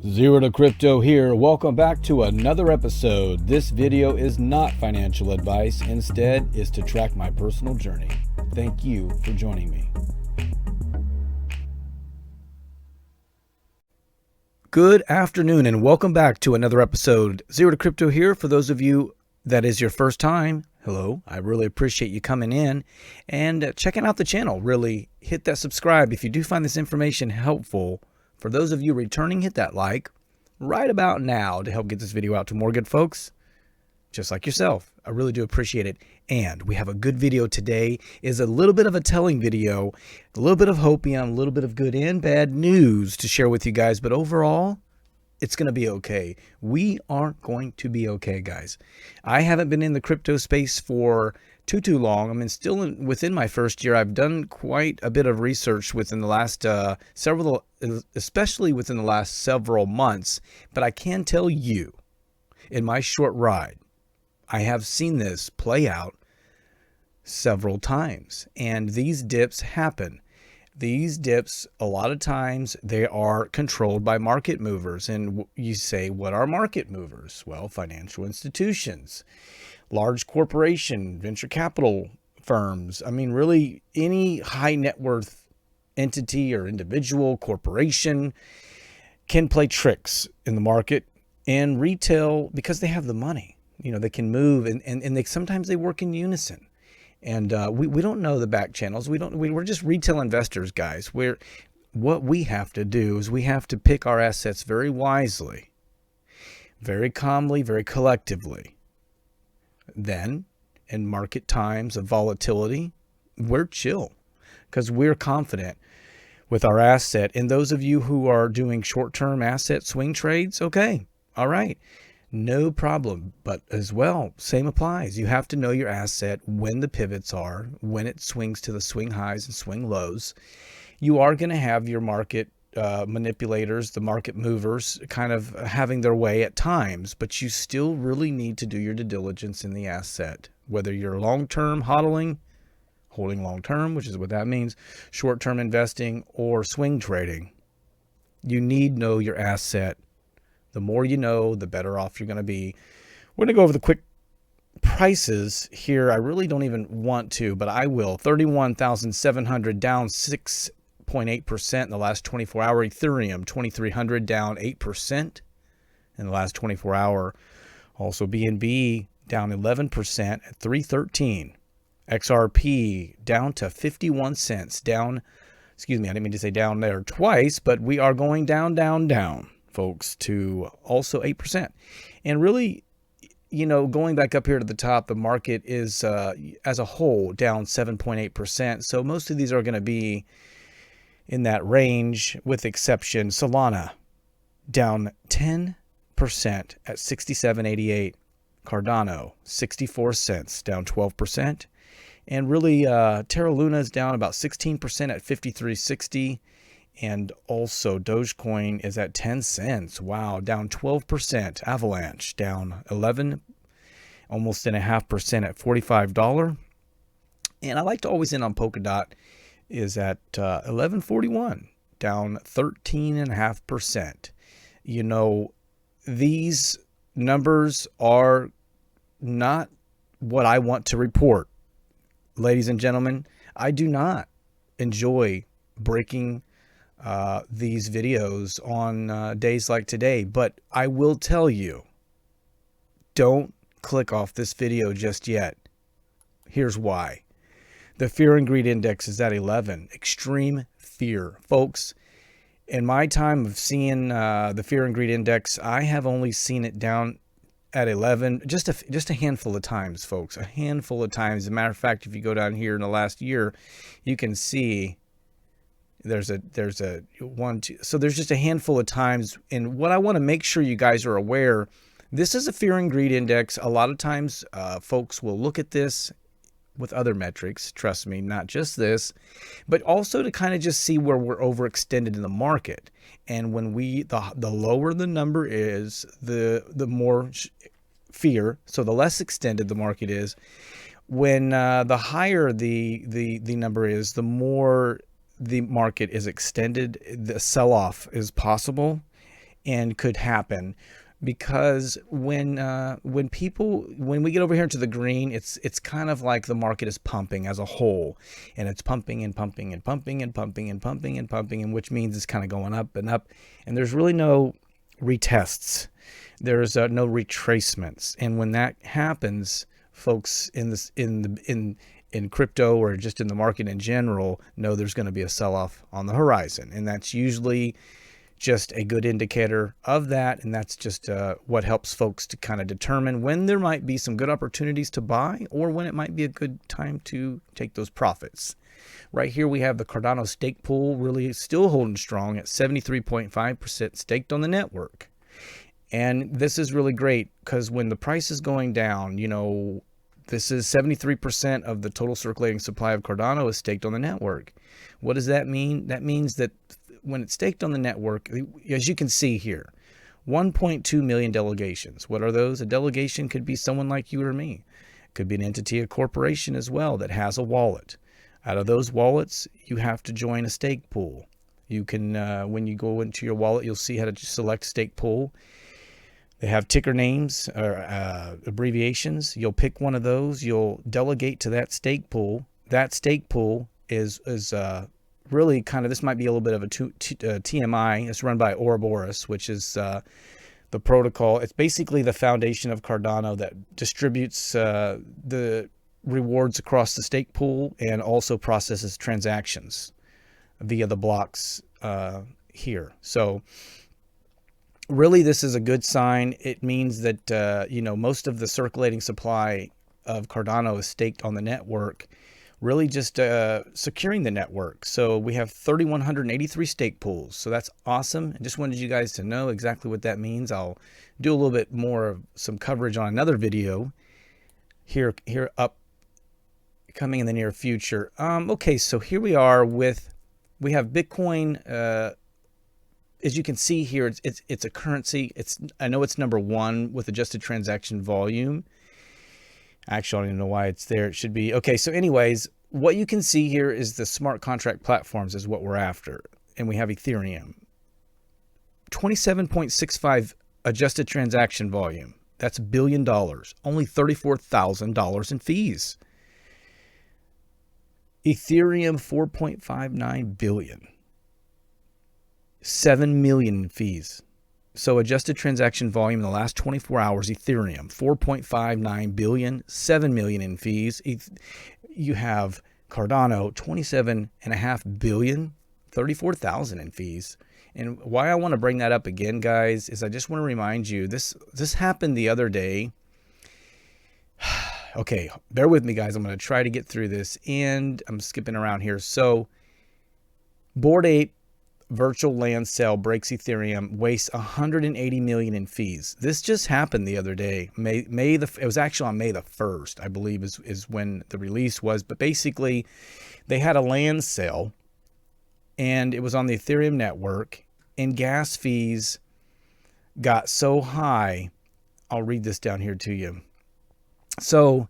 Zero to Crypto here. Welcome back to another episode. This video is not financial advice. Instead, is to track my personal journey. Thank you for joining me. Good afternoon and welcome back to another episode. Zero to Crypto here. For those of you that is your first time, hello. I really appreciate you coming in and checking out the channel. Really hit that subscribe if you do find this information helpful. For those of you returning, hit that like right about now to help get this video out to more good folks just like yourself. I really do appreciate it. And we have a good video today. Is a little bit of a telling video, a little bit of hopium, a little bit of good and bad news to share with you guys. But overall, it's going to be okay. We are going to be okay, guys. I haven't been in the crypto space for too long. I mean, still within my first year. I've done quite a bit of research within the last especially within the last several months. But I can tell you, in my short ride, I have seen this play out several times. And these dips happen. These dips, a lot of times, they are controlled by market movers. And you say, what are market movers? Well, financial institutions, large corporation, venture capital firms. I mean, really, any high net worth entity or individual corporation can play tricks in the market. And retail, because they have the money, you know, they can move and they sometimes they work in unison. And we don't know the back channels. We're just retail investors, guys. What we have to do is we have to pick our assets very wisely, very calmly, very collectively. Then, in market times of volatility, we're chill because we're confident with our asset. And those of you who are doing short-term asset swing trades, okay, all right. No problem. But as well, same applies. You have to know your asset, when the pivots are, when it swings to the swing highs and swing lows. You are going to have your market manipulators, the market movers, kind of having their way at times, but you still really need to do your due diligence in the asset. Whether you're long-term hodling, holding long-term, which is what that means, short-term investing, or swing trading, you need to know your asset. The more you know, the better off you're going to be. We're going to go over the quick prices here. I really don't even want to, but I will. 31,700 down 6.8% in the last 24 hour. Ethereum 2,300 down 8% in the last 24 hour. Also BNB down 11% at 313. XRP down to 51 cents. Down, excuse me, I didn't mean to say down there twice, but we are going down, folks, to also 8%. And really, you know, going back up here to the top, the market is as a whole down 7.8%. So most of these are going to be in that range, with exception Solana down 10% at 67.88. Cardano 64 cents down 12%. And really Terra Luna is down about 16% at 53.60. And also Dogecoin is at 10 cents. Wow, down 12%. Avalanche down 11, almost 0.5% at $45. And I like to always end on Polkadot is at 11.41, down 13.5%. You know, these numbers are not what I want to report. Ladies and gentlemen, I do not enjoy breaking these videos on days like today, but I will tell you, don't click off this video just yet. Here's why. The fear and greed index is at 11. Extreme fear. Folks, in my time of seeing the fear and greed index, I have only seen it down at 11 just a handful of times, folks. A handful of times. As a matter of fact, if you go down here in the last year, you can see there's a one, two. So there's just a handful of times. And what I want to make sure you guys are aware, this is a fear and greed index. A lot of times folks will look at this with other metrics, trust me, not just this, but also to kind of just see where we're overextended in the market. And when the lower the number is, the more fear, so the less extended the market is. When the higher the number is, the more the market is extended, the sell-off is possible. and could happen, because when we get over here into the green, it's kind of like the market is pumping as a whole, and it's pumping and pumping and pumping and pumping and pumping and pumping, and which means it's kind of going up and up, and there's really no retests, there's no retracements. And when that happens, folks in crypto or just in the market in general know there's going to be a sell-off on the horizon, and that's usually just a good indicator of that. And that's just what helps folks to kind of determine when there might be some good opportunities to buy, or when it might be a good time to take those profits. Right here we have the Cardano stake pool really still holding strong at 73.5% staked on the network. And this is really great, because when the price is going down, you know, this is 73% of the total circulating supply of Cardano is staked on the network. What does that mean? That means that when it's staked on the network, as you can see here, 1.2 million delegations. What are those? A delegation could be someone like you or me. It could be an entity, a corporation as well, that has a wallet. Out of those wallets, you have to join a stake pool. You can, when you go into your wallet, you'll see how to select stake pool. They have ticker names or abbreviations. You'll pick one of those. You'll delegate to that stake pool. That stake pool is really kind of, this might be a little bit of a TMI. It's run by Ouroboros, which is the protocol. It's basically the foundation of Cardano that distributes the rewards across the stake pool and also processes transactions via the blocks here. So really, this is a good sign. It means that, you know, most of the circulating supply of Cardano is staked on the network, really just securing the network. So we have 3,183 stake pools. So that's awesome. I just wanted you guys to know exactly what that means. I'll do a little bit more of some coverage on another video here up coming in the near future. Okay, so here we are we have Bitcoin. As you can see here, it's a currency. I know it's number one with adjusted transaction volume. Actually, I don't even know why it's there. It should be. Okay, so anyways, what you can see here is the smart contract platforms is what we're after. And we have Ethereum. 27.65 adjusted transaction volume. That's $1 billion. Only $34,000 in fees. Ethereum, 4.59 billion. 7 million in fees. So adjusted transaction volume in the last 24 hours, Ethereum, 4.59 billion, 7 million in fees. You have Cardano, 27.5 billion, 34,000 in fees. And why I want to bring that up again, guys, is I just want to remind you, this happened the other day. Okay, bear with me, guys. I'm going to try to get through this, and I'm skipping around here. So Bored Ape virtual land sale breaks Ethereum, wastes 180 million in fees. This just happened the other day. It was actually on May the 1st, I believe, is when the release was. But basically, they had a land sale, and it was on the Ethereum network, and gas fees got so high. I'll read this down here to you. So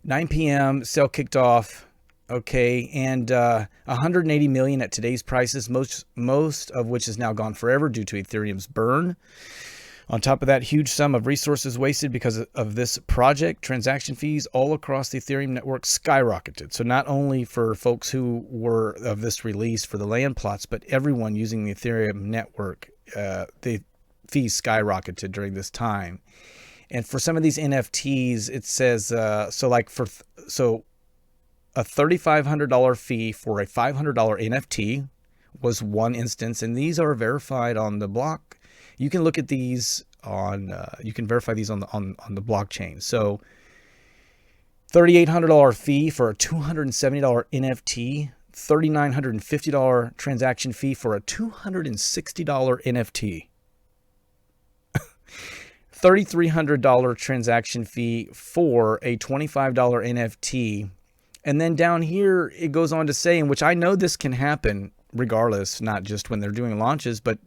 9 p.m. sale kicked off. Okay, and 180 million at today's prices, most of which is now gone forever due to Ethereum's burn. On top of that, huge sum of resources wasted because of this project. Transaction fees all across the Ethereum network skyrocketed. So not only for folks who were of this release for the land plots, but everyone using the Ethereum network, the fees skyrocketed during this time. And for some of these NFTs, it says a $3,500 fee for a $500 NFT was one instance, and these are verified on the block. You can look at these on, you can verify these on the blockchain. So $3,800 fee for a $270 NFT, $3,950 transaction fee for a $260 NFT. $3,300 transaction fee for a $25 NFT. And then down here, it goes on to say, in which I know this can happen regardless, not just when they're doing launches, but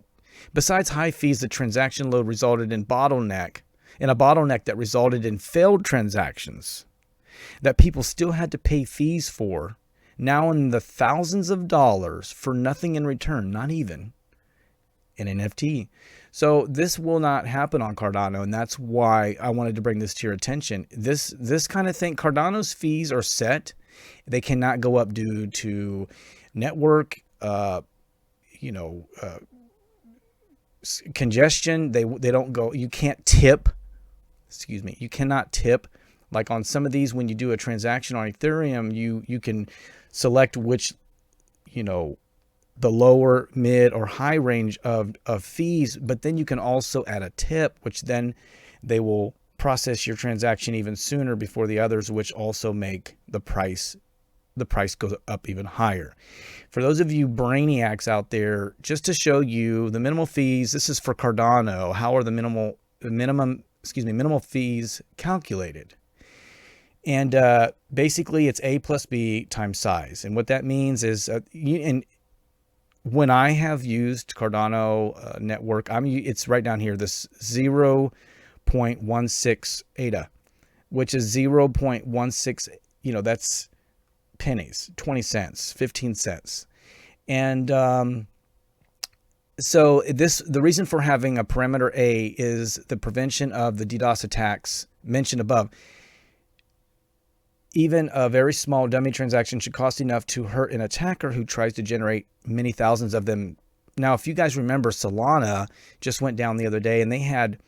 besides high fees, the transaction load resulted in a bottleneck that resulted in failed transactions that people still had to pay fees for, now in the thousands of dollars for nothing in return, not even. an NFT. So this will not happen on Cardano, and that's why I wanted to bring this to your attention. This kind of thing, Cardano's fees are set. They cannot go up due to network, congestion. They don't go. You can't tip. Excuse me. You cannot tip. Like on some of these, when you do a transaction on Ethereum, you can select which, the lower, mid, or high range of fees, but then you can also add a tip, which then they will process your transaction even sooner before the others, which also make the price goes up even higher. For those of you brainiacs out there, just to show you the minimal fees, this is for Cardano. How are the minimal fees calculated? And basically it's A plus B times size. And what that means is, when I have used Cardano network, it's right down here, this 0.16 ADA, which is 0.16, that's pennies, 20 cents, 15 cents. And so the reason for having a parameter A is the prevention of the DDoS attacks mentioned above. Even a very small dummy transaction should cost enough to hurt an attacker who tries to generate many thousands of them. Now, if you guys remember, Solana just went down the other day, and they had,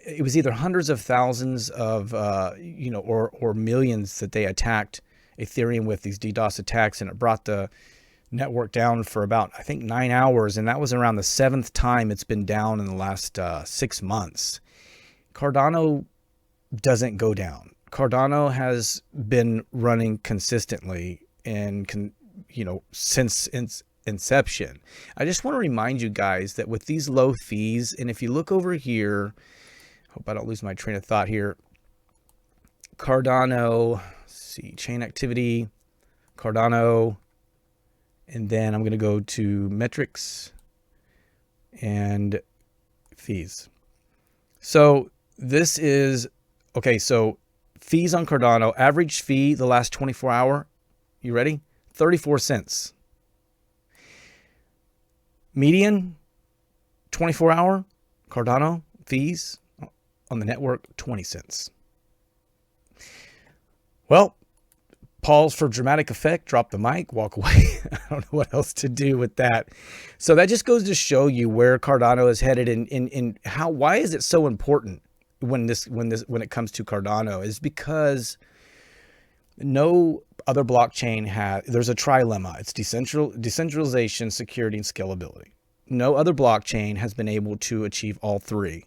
it was either hundreds of thousands of, or millions that they attacked Ethereum with these DDoS attacks, and it brought the network down for about, I think, 9 hours, and that was around the 7th time it's been down in the last 6 months. Cardano doesn't go down. Cardano has been running consistently and since inception. I just want to remind you guys that with these low fees, and if you look over here, hope I don't lose my train of thought here. Cardano, let's see, chain activity, Cardano, and then I'm going to go to metrics and fees. So this is, okay, so fees on Cardano, average fee the last 24 hour, you ready? 34 cents. Median 24 hour Cardano fees on the network, 20 cents. Well, pause for dramatic effect, drop the mic, walk away. I don't know what else to do with that. So that just goes to show you where Cardano is headed, and why is it so important when it comes to Cardano, is because no other blockchain there's a trilemma. It's decentralization, security, and scalability. No other blockchain has been able to achieve all three.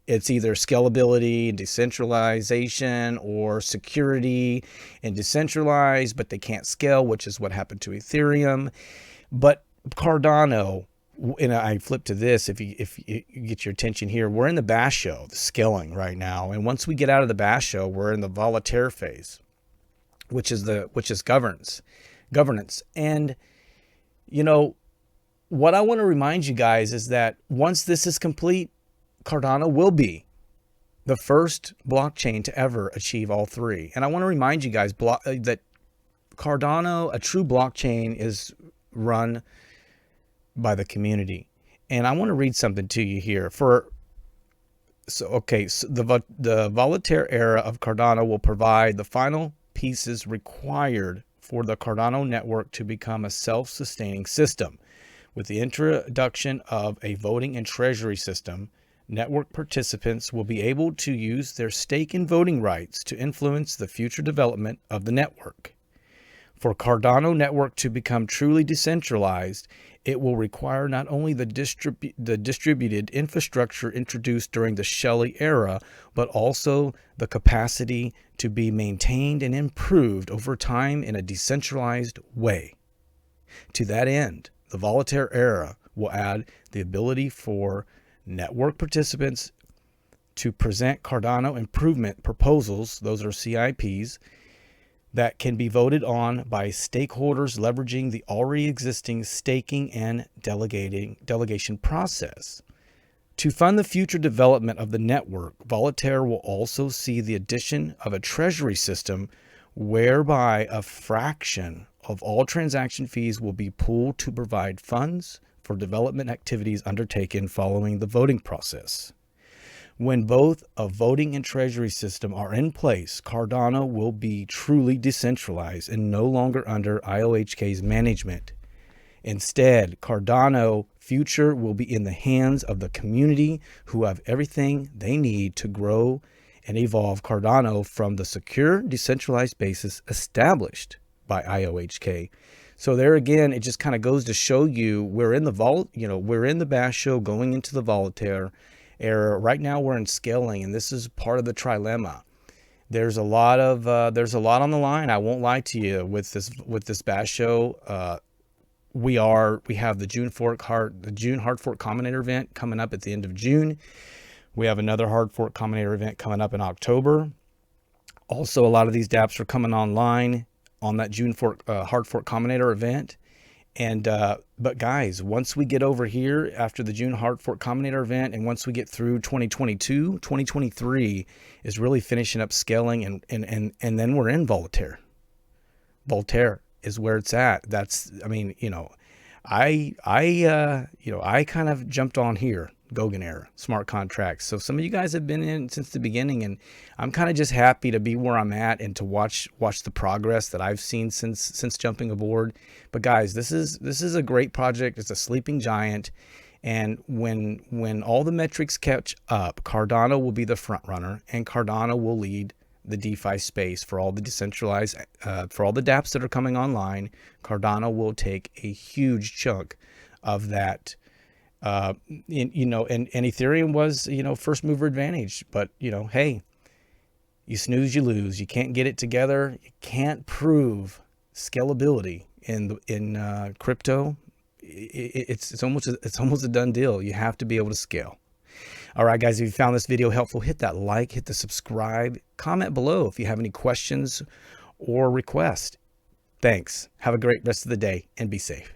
It's either scalability and decentralization, or security and decentralized, but they can't scale, which is what happened to Ethereum. But Cardano, and I flip to this, if you get your attention here, we're in the basho, the scaling right now. And once we get out of the basho, we're in the volataire phase, which is governance. And what I want to remind you guys is that once this is complete, Cardano will be the first blockchain to ever achieve all three. And I want to remind you guys that Cardano, a true blockchain, is run by the community. And I want to read something to you here. So the volataire era of Cardano will provide the final pieces required for the Cardano network to become a self-sustaining system. With the introduction of a voting and treasury system, network participants will be able to use their stake and voting rights to influence the future development of the network. For Cardano network to become truly decentralized, it will require not only the distributed infrastructure introduced during the Shelley era, but also the capacity to be maintained and improved over time in a decentralized way. To that end, the volataire era will add the ability for network participants to present Cardano improvement proposals, those are CIPs, that can be voted on by stakeholders leveraging the already existing staking and delegation process. To fund the future development of the network, Volataire will also see the addition of a treasury system whereby a fraction of all transaction fees will be pooled to provide funds for development activities undertaken following the voting process. When both a voting and treasury system are in place, Cardano will be truly decentralized and no longer under IOHK's management. Instead, Cardano future will be in the hands of the community who have everything they need to grow and evolve Cardano from the secure, decentralized basis established by IOHK. So there again, it just kind of goes to show you we're in the we're in the bash show going into the Voltaire era. Right now we're in scaling, and this is part of the trilemma. There's a lot on the line. I won't lie to you with this bash show. We have the June hard fork combinator event coming up at the end of June. We have another hard fork combinator event coming up in October. Also, a lot of these dApps are coming online on that June hard fork combinator event. And but guys, once we get over here after the June hard fork combinator event, and once we get through 2022, 2023 is really finishing up scaling, and then we're in Voltaire. Voltaire is where it's at. That's, I mean, I kind of jumped on here, Goguen era, smart contracts. So some of you guys have been in since the beginning, and I'm kind of just happy to be where I'm at and to watch the progress that I've seen since jumping aboard. But guys, this is a great project. It's a sleeping giant. And when all the metrics catch up, Cardano will be the front runner, and Cardano will lead the DeFi space for all the decentralized, for all the dApps that are coming online. Cardano will take a huge chunk of that. And Ethereum was, first mover advantage, but hey, you snooze, you lose. You can't get it together. You can't prove scalability in crypto. It's almost a done deal. You have to be able to scale. All right, guys, if you found this video helpful, hit that like, hit the subscribe, comment below if you have any questions or requests. Thanks. Have a great rest of the day and be safe.